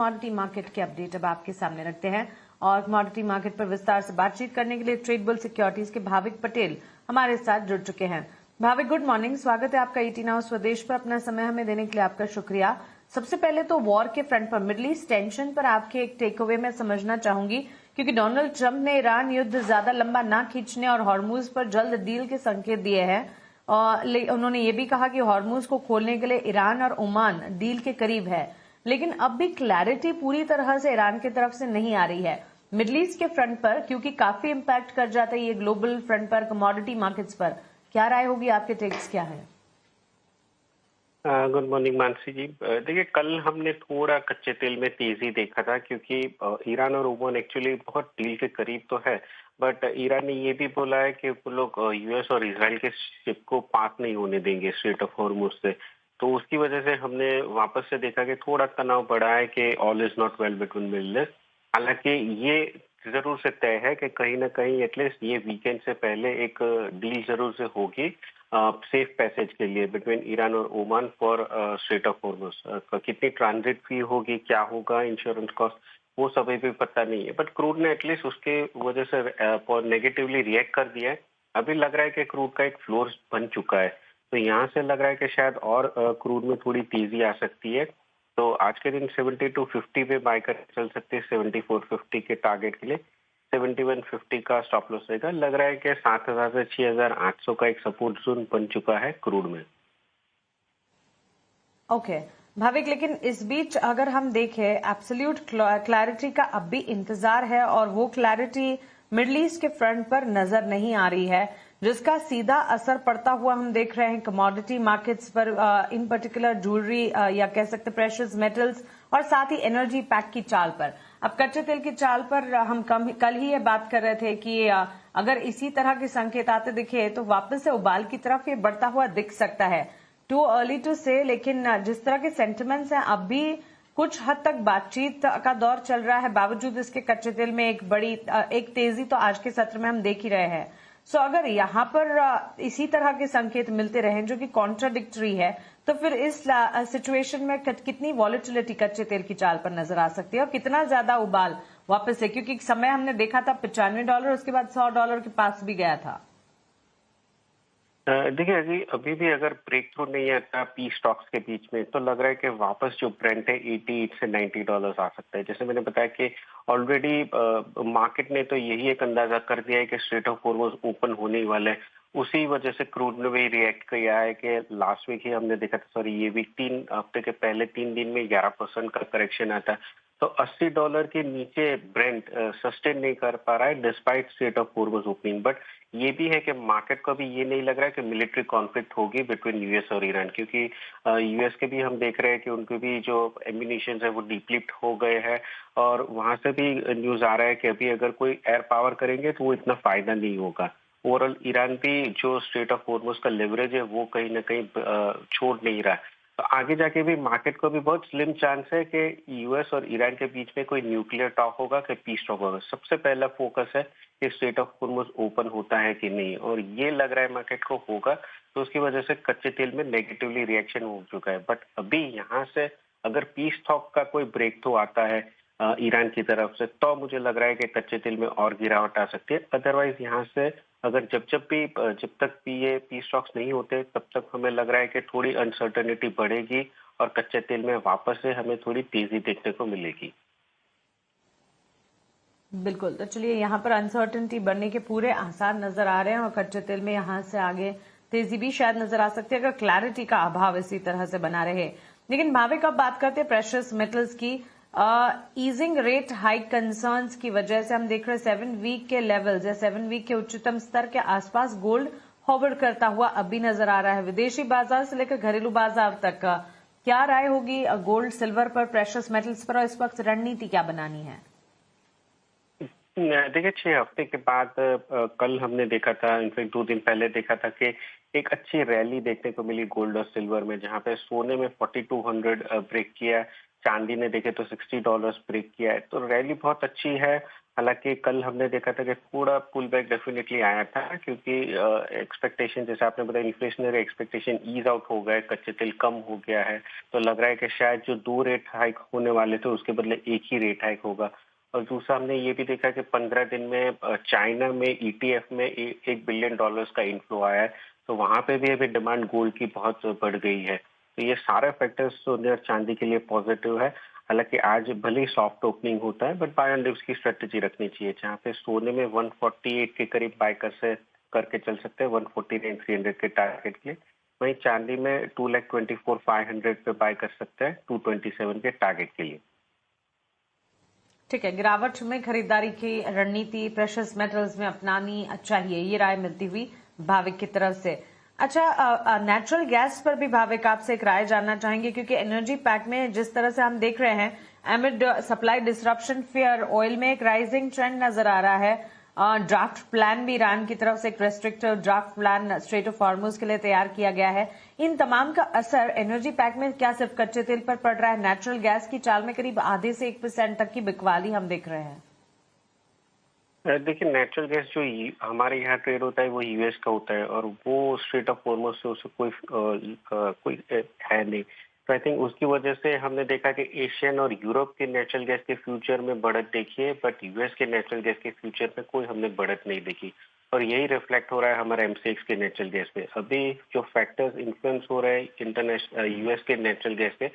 Commodity market के update अब आपके सामने रखते हैं और कमोडिटी मार्केट पर विस्तार से बातचीत करने के लिए ट्रेड बुल सिक्योरिटीज के भाविक पटेल हमारे साथ जुड़ चुके हैं। भाविक, गुड मॉर्निंग, स्वागत है आपका ईटी नाउ स्वदेश पर। अपना समय हमें देने के लिए आपका शुक्रिया। सबसे पहले तो वॉर के फ्रंट पर मिडल ईस्ट टेंशन पर आपके एक टेक अवे में समझना चाहूंगी, क्योंकि डोनाल्ड ट्रंप ने ईरान युद्ध ज्यादा लंबा ना खींचने और हॉर्मूज पर जल्द डील के संकेत दिए हैं। और उन्होंने ये भी कहा कि हॉर्मूज को खोलने के लिए ईरान और ओमान डील के करीब है, लेकिन अब भी क्लैरिटी पूरी तरह से ईरान की तरफ से नहीं आ रही है मिडल ईस्ट के फ्रंट पर, क्योंकि काफी इंपैक्ट कर जाता है ये ग्लोबल फ्रंट पर कमोडिटी मार्केट्स पर। क्या राय होगी, आपके टेक्स क्या है? गुड मॉर्निंग मानसी जी। देखिए, कल हमने थोड़ा कच्चे तेल में तेजी देखा था, क्योंकि ईरान और ओमान एक्चुअली बहुत डील के करीब तो है, बट ईरान ने ये भी बोला है कि वो लोग यूएस और इसराइल के शिप को पार नहीं होने देंगे स्ट्रेट ऑफ हॉर्मुज से। तो उसकी वजह से हमने वापस से देखा कि थोड़ा तनाव बढ़ा है कि all is not well between middle east. हालांकि ये जरूर से तय है कि कहीं ना कहीं एटलीस्ट ये वीकेंड से पहले एक डील जरूर से होगी सेफ पैसेज के लिए बिटवीन ईरान और Oman for straight of Hormuz. कितनी ट्रांजिट फी होगी, क्या होगा, इंश्योरेंस कॉस्ट, वो सब भी पता नहीं है, बट क्रूड ने एटलीस्ट उसके वजह से नेगेटिवली रिएक्ट कर दिया है। अभी लग रहा है कि क्रूड का एक फ्लोर बन चुका है, तो यहाँ से लग रहा है कि शायद और क्रूड में थोड़ी तेजी आ सकती है। तो आज के दिन 72.50 पे बाय कर चल सकते हैं 74.50 के टारगेट के लिए। 71.50 का स्टॉप लॉस रहेगा। लग रहा है कि 7,000 से 6,800 का एक सपोर्ट जोन बन चुका है क्रूड में। ओके भाविक, लेकिन इस बीच अगर हम देखें एब्सोल्यूट क्लैरिटी का अब भी इंतजार है और वो क्लैरिटी मिडल ईस्ट के फ्रंट पर नजर नहीं आ रही है, जिसका सीधा असर पड़ता हुआ हम देख रहे हैं कमोडिटी मार्केट्स पर, इन पर्टिकुलर ज्वेलरी या कह सकते प्रेशियस मेटल्स और साथ ही एनर्जी पैक की चाल पर। अब कच्चे तेल की चाल पर हम कल ही ये बात कर रहे थे कि अगर इसी तरह के संकेत आते दिखे तो वापस से उबाल की तरफ ये बढ़ता हुआ दिख सकता है। टू अर्ली टू से, लेकिन जिस तरह के सेंटिमेंट्स हैं अब भी कुछ हद तक बातचीत का दौर चल रहा है, बावजूद इसके कच्चे तेल में एक तेजी तो आज के सत्र में हम देख ही रहे हैं। सो अगर यहाँ पर इसी तरह के संकेत मिलते रहे जो कि कॉन्ट्राडिक्टरी है, तो फिर इस सिचुएशन में कितनी वॉलेटिलिटी कच्चे तेल की चाल पर नजर आ सकती है और कितना ज्यादा उबाल वापस से, क्योंकि एक समय हमने देखा था $95, उसके बाद $100 के पास भी गया था। देखिए, अभी भी अगर ब्रेक थ्रू नहीं आता पी स्टॉक्स के बीच में, तो लग रहा है कि वापस जो ब्रेंट है 88 से $90 आ सकता है। जैसे मैंने बताया कि ऑलरेडी मार्केट ने तो यही एक अंदाजा कर दिया है कि स्ट्रेट ऑफ हॉर्मुज ओपन होने वाला है। उसी वजह से क्रूड ने भी रिएक्ट किया है कि लास्ट वीक ही हमने देखा था, सॉरी ये वीक 3 हफ्ते के पहले 3 दिन में 11% का करेक्शन आता है। तो $80 के नीचे ब्रेंट सस्टेन नहीं कर पा रहा है despite straight of Hormuz opening. But ये भी है कि मार्केट को भी ये नहीं लग रहा है कि मिलिट्री कॉन्फ्लिक्ट होगी बिटवीन यूएस और ईरान, क्योंकि यूएस के भी हम देख रहे हैं कि उनके भी जो एम्यूनिशन है वो डिप्लीट हो गए हैं, और वहां से भी न्यूज आ रहा है कि अभी अगर कोई एयर पावर करेंगे तो वो इतना फायदा नहीं होगा। ओवरऑल ईरान भी जो स्ट्रेट ऑफ हॉर्मुज का लेवरेज है वो कहीं ना कहीं छोड़ नहीं रहा है। तो आगे जाके भी मार्केट को भी बहुत स्लिम चांस है कि यूएस और ईरान के बीच में कोई न्यूक्लियर टॉक होगा कि पीस टॉक होगा। सबसे पहला फोकस है कि स्ट्रेट ऑफ हॉर्मुज ओपन होता है कि नहीं, और ये लग रहा है मार्केट को होगा। तो उसकी वजह से कच्चे तेल में नेगेटिवली रिएक्शन हो चुका है। बट अभी यहाँ से अगर पीस टॉक का कोई ब्रेक थ्रू आता है ईरान की तरफ से, तो मुझे लग रहा है कि कच्चे तेल में और गिरावट आ सकती है। अदरवाइज यहाँ से अगर जब तक भी ये पी स्टॉक्स नहीं होते, तब तक हमें लग रहा है कि थोड़ी अनसर्टेनिटी बढ़ेगी और कच्चे तेल में वापस से हमें थोड़ी तेजी देखने को मिलेगी। बिल्कुल, तो चलिए यहाँ पर अनसर्टेनिटी बढ़ने के पूरे आसार नजर आ रहे हैं और कच्चे तेल में यहाँ से आगे तेजी भी शायद नजर आ सकती है अगर क्लैरिटी का अभाव इसी तरह से बना रहे। लेकिन भाविक, अब बात करते हैं प्रेशियस मेटल्स की। ईजिंग रेट हाइक कंसर्न्स की वजह से हम देख रहे हैं 7 वीक के लेवल्स या 7 वीक के उच्चतम स्तर के आसपास गोल्ड होवर करता हुआ अभी नजर आ रहा है। विदेशी बाजार से लेकर घरेलू बाजार तक क्या राय होगी गोल्ड सिल्वर पर, प्रेशियस मेटल्स पर, और इस वक्त रणनीति क्या बनानी है? देखिए, 6 हफ्ते के बाद कल हमने देखा था, इनफैक्ट 2 दिन पहले देखा था कि एक अच्छी रैली देखने को मिली गोल्ड और सिल्वर में, जहां पे सोने में 4200 ब्रेक किया, चांदी ने देखे तो $60 ब्रेक किया है। तो रैली बहुत अच्छी है। हालांकि कल हमने देखा था कि थोड़ा पुल बैक डेफिनेटली आया था, क्योंकि एक्सपेक्टेशन जैसे आपने बताया इन्फ्लेशनरी एक्सपेक्टेशन ईज आउट हो गया है, कच्चे तेल कम हो गया है, तो लग रहा है कि शायद जो 2 रेट हाइक होने वाले थे उसके बदले एक ही रेट हाइक होगा। और दूसरा हमने ये भी देखा कि 15 दिन में चाइना में ETF में $1 बिलियन का इनफ्लो आया है, तो वहां पे भी अभी डिमांड गोल्ड की बहुत बढ़ गई है। तो ये सारे फैक्टर्स सोने और चांदी के लिए पॉजिटिव है। हालांकि आज भले ही सॉफ्ट ओपनिंग होता है, बट बाय एंड डिप्स की स्ट्रेटेजी रखनी चाहिए, जहाँ पे सोने में 148 के करीब बाय करके चल सकते हैं 149,300 के टारगेट के लिए। वहीं चांदी में 2,24,500 पे बाय कर सकते हैं 227 के टारगेट के लिए। ठीक है, गिरावट में खरीदारी की रणनीति प्रेशियस मेटल्स में अपनानी चाहिए, ये राय मिलती हुई भाविक की तरफ से। अच्छा, नेचुरल गैस पर भी भाविक आपसे एक राय जानना चाहेंगे, क्योंकि एनर्जी पैक में जिस तरह से हम देख रहे हैं एमिड सप्लाई डिसरप्शन फियर ऑयल में एक राइजिंग ट्रेंड नजर आ रहा है। ड्राफ्ट प्लान भी ईरान की तरफ से एक restrictive draft plan straight of Hormuz के लिए तैयार किया गया है। इन तमाम का असर एनर्जी पैक में क्या सिर्फ कच्चे तेल पर पड़ रहा है? नेचुरल गैस की चाल में करीब आधे से 1% तक की बिकवाली हम देख रहे हैं। देखिए, नेचुरल गैस जो हमारे यहाँ ट्रेड होता है वो यूएस का होता है, और वो स्ट्रेट ऑफ हॉर्मुज से उसे कोई है नहीं। तो आई थिंक उसकी वजह से हमने देखा कि एशियन और यूरोप के नेचुरल गैस के फ्यूचर में बढ़त देखी है, बट यूएस के नेचुरल गैस के फ्यूचर में कोई हमने बढ़त नहीं देखी। और यही रिफ्लेक्ट हो रहा है हमारे MCX के नेचुरल गैस पे। अभी जो फैक्टर्स इन्फ्लुएंस हो रहे हैं इंटरनेशनल यूएस के नेचुरल गैस पे,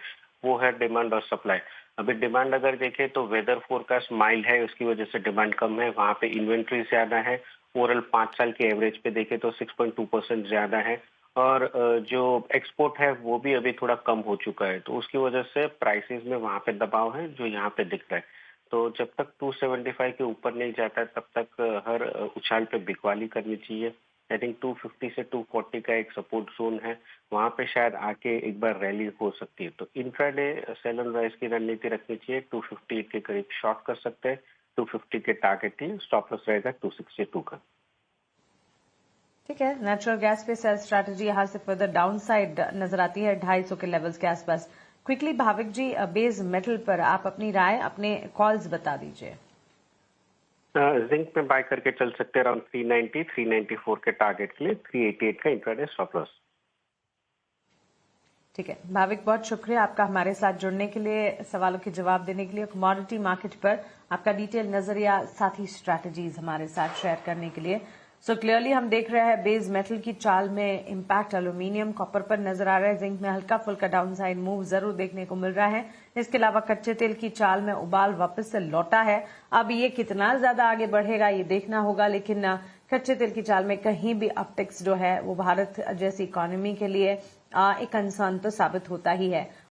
वो है डिमांड और सप्लाई। अभी डिमांड अगर देखें तो वेदर फोरकास्ट माइल्ड है, उसकी वजह से डिमांड कम है, वहां पे इन्वेंट्री ज्यादा है। ओवरऑल 5 साल के एवरेज पे देखें तो 6.2% ज्यादा है, और जो एक्सपोर्ट है वो भी अभी थोड़ा कम हो चुका है, तो उसकी वजह से प्राइसेस में वहां पे दबाव है जो यहाँ पे दिख रहा है। तो जब तक 275 के ऊपर नहीं जाता है तब तक हर उछाल पे बिकवाली करनी चाहिए। आई थिंक 250 से 240 का एक सपोर्ट जोन है, वहां पे शायद आके एक बार रैली हो सकती है। तो इंट्राडे सेल एंड राइज की रणनीति रखनी चाहिए। 258 के करीब शॉर्ट कर सकते हैं, 250 के टारगेट के लिए स्टॉप लॉस रहेगा 262 का। ठीक है, नेचुरल गैस पे सेल स्ट्रैटेजी यहां से फर्दर डाउन साइड नजर आती है 250 के लेवल्स के आसपास। क्विकली भाविक जी, बेस मेटल पर आप अपनी राय, अपने कॉल्स बता दीजिए। जिंक में बाय करके चल सकते हैं अराउंड 390, 394 के टारगेट के लिए, 388 का इंट्राडे स्टॉप लॉस। ठीक है भाविक, बहुत शुक्रिया आपका हमारे साथ जुड़ने के लिए, सवालों के जवाब देने के लिए, कमोडिटी मार्केट पर आपका डिटेल नजरिया साथ ही स्ट्रैटेजीज हमारे साथ शेयर करने के लिए। सो क्लियरली हम देख रहे हैं बेस मेटल की चाल में इम्पैक्ट एल्यूमिनियम कॉपर पर नजर आ रहा है। जिंक में हल्का फुल्का डाउनसाइड मूव जरूर देखने को मिल रहा है। इसके अलावा कच्चे तेल की चाल में उबाल वापस से लौटा है। अब ये कितना ज्यादा आगे बढ़ेगा ये देखना होगा, लेकिन कच्चे तेल की चाल में कहीं भी अपटिक्स जो है वो भारत जैसी इकोनॉमी के लिए एक कंसर्न तो साबित होता ही है।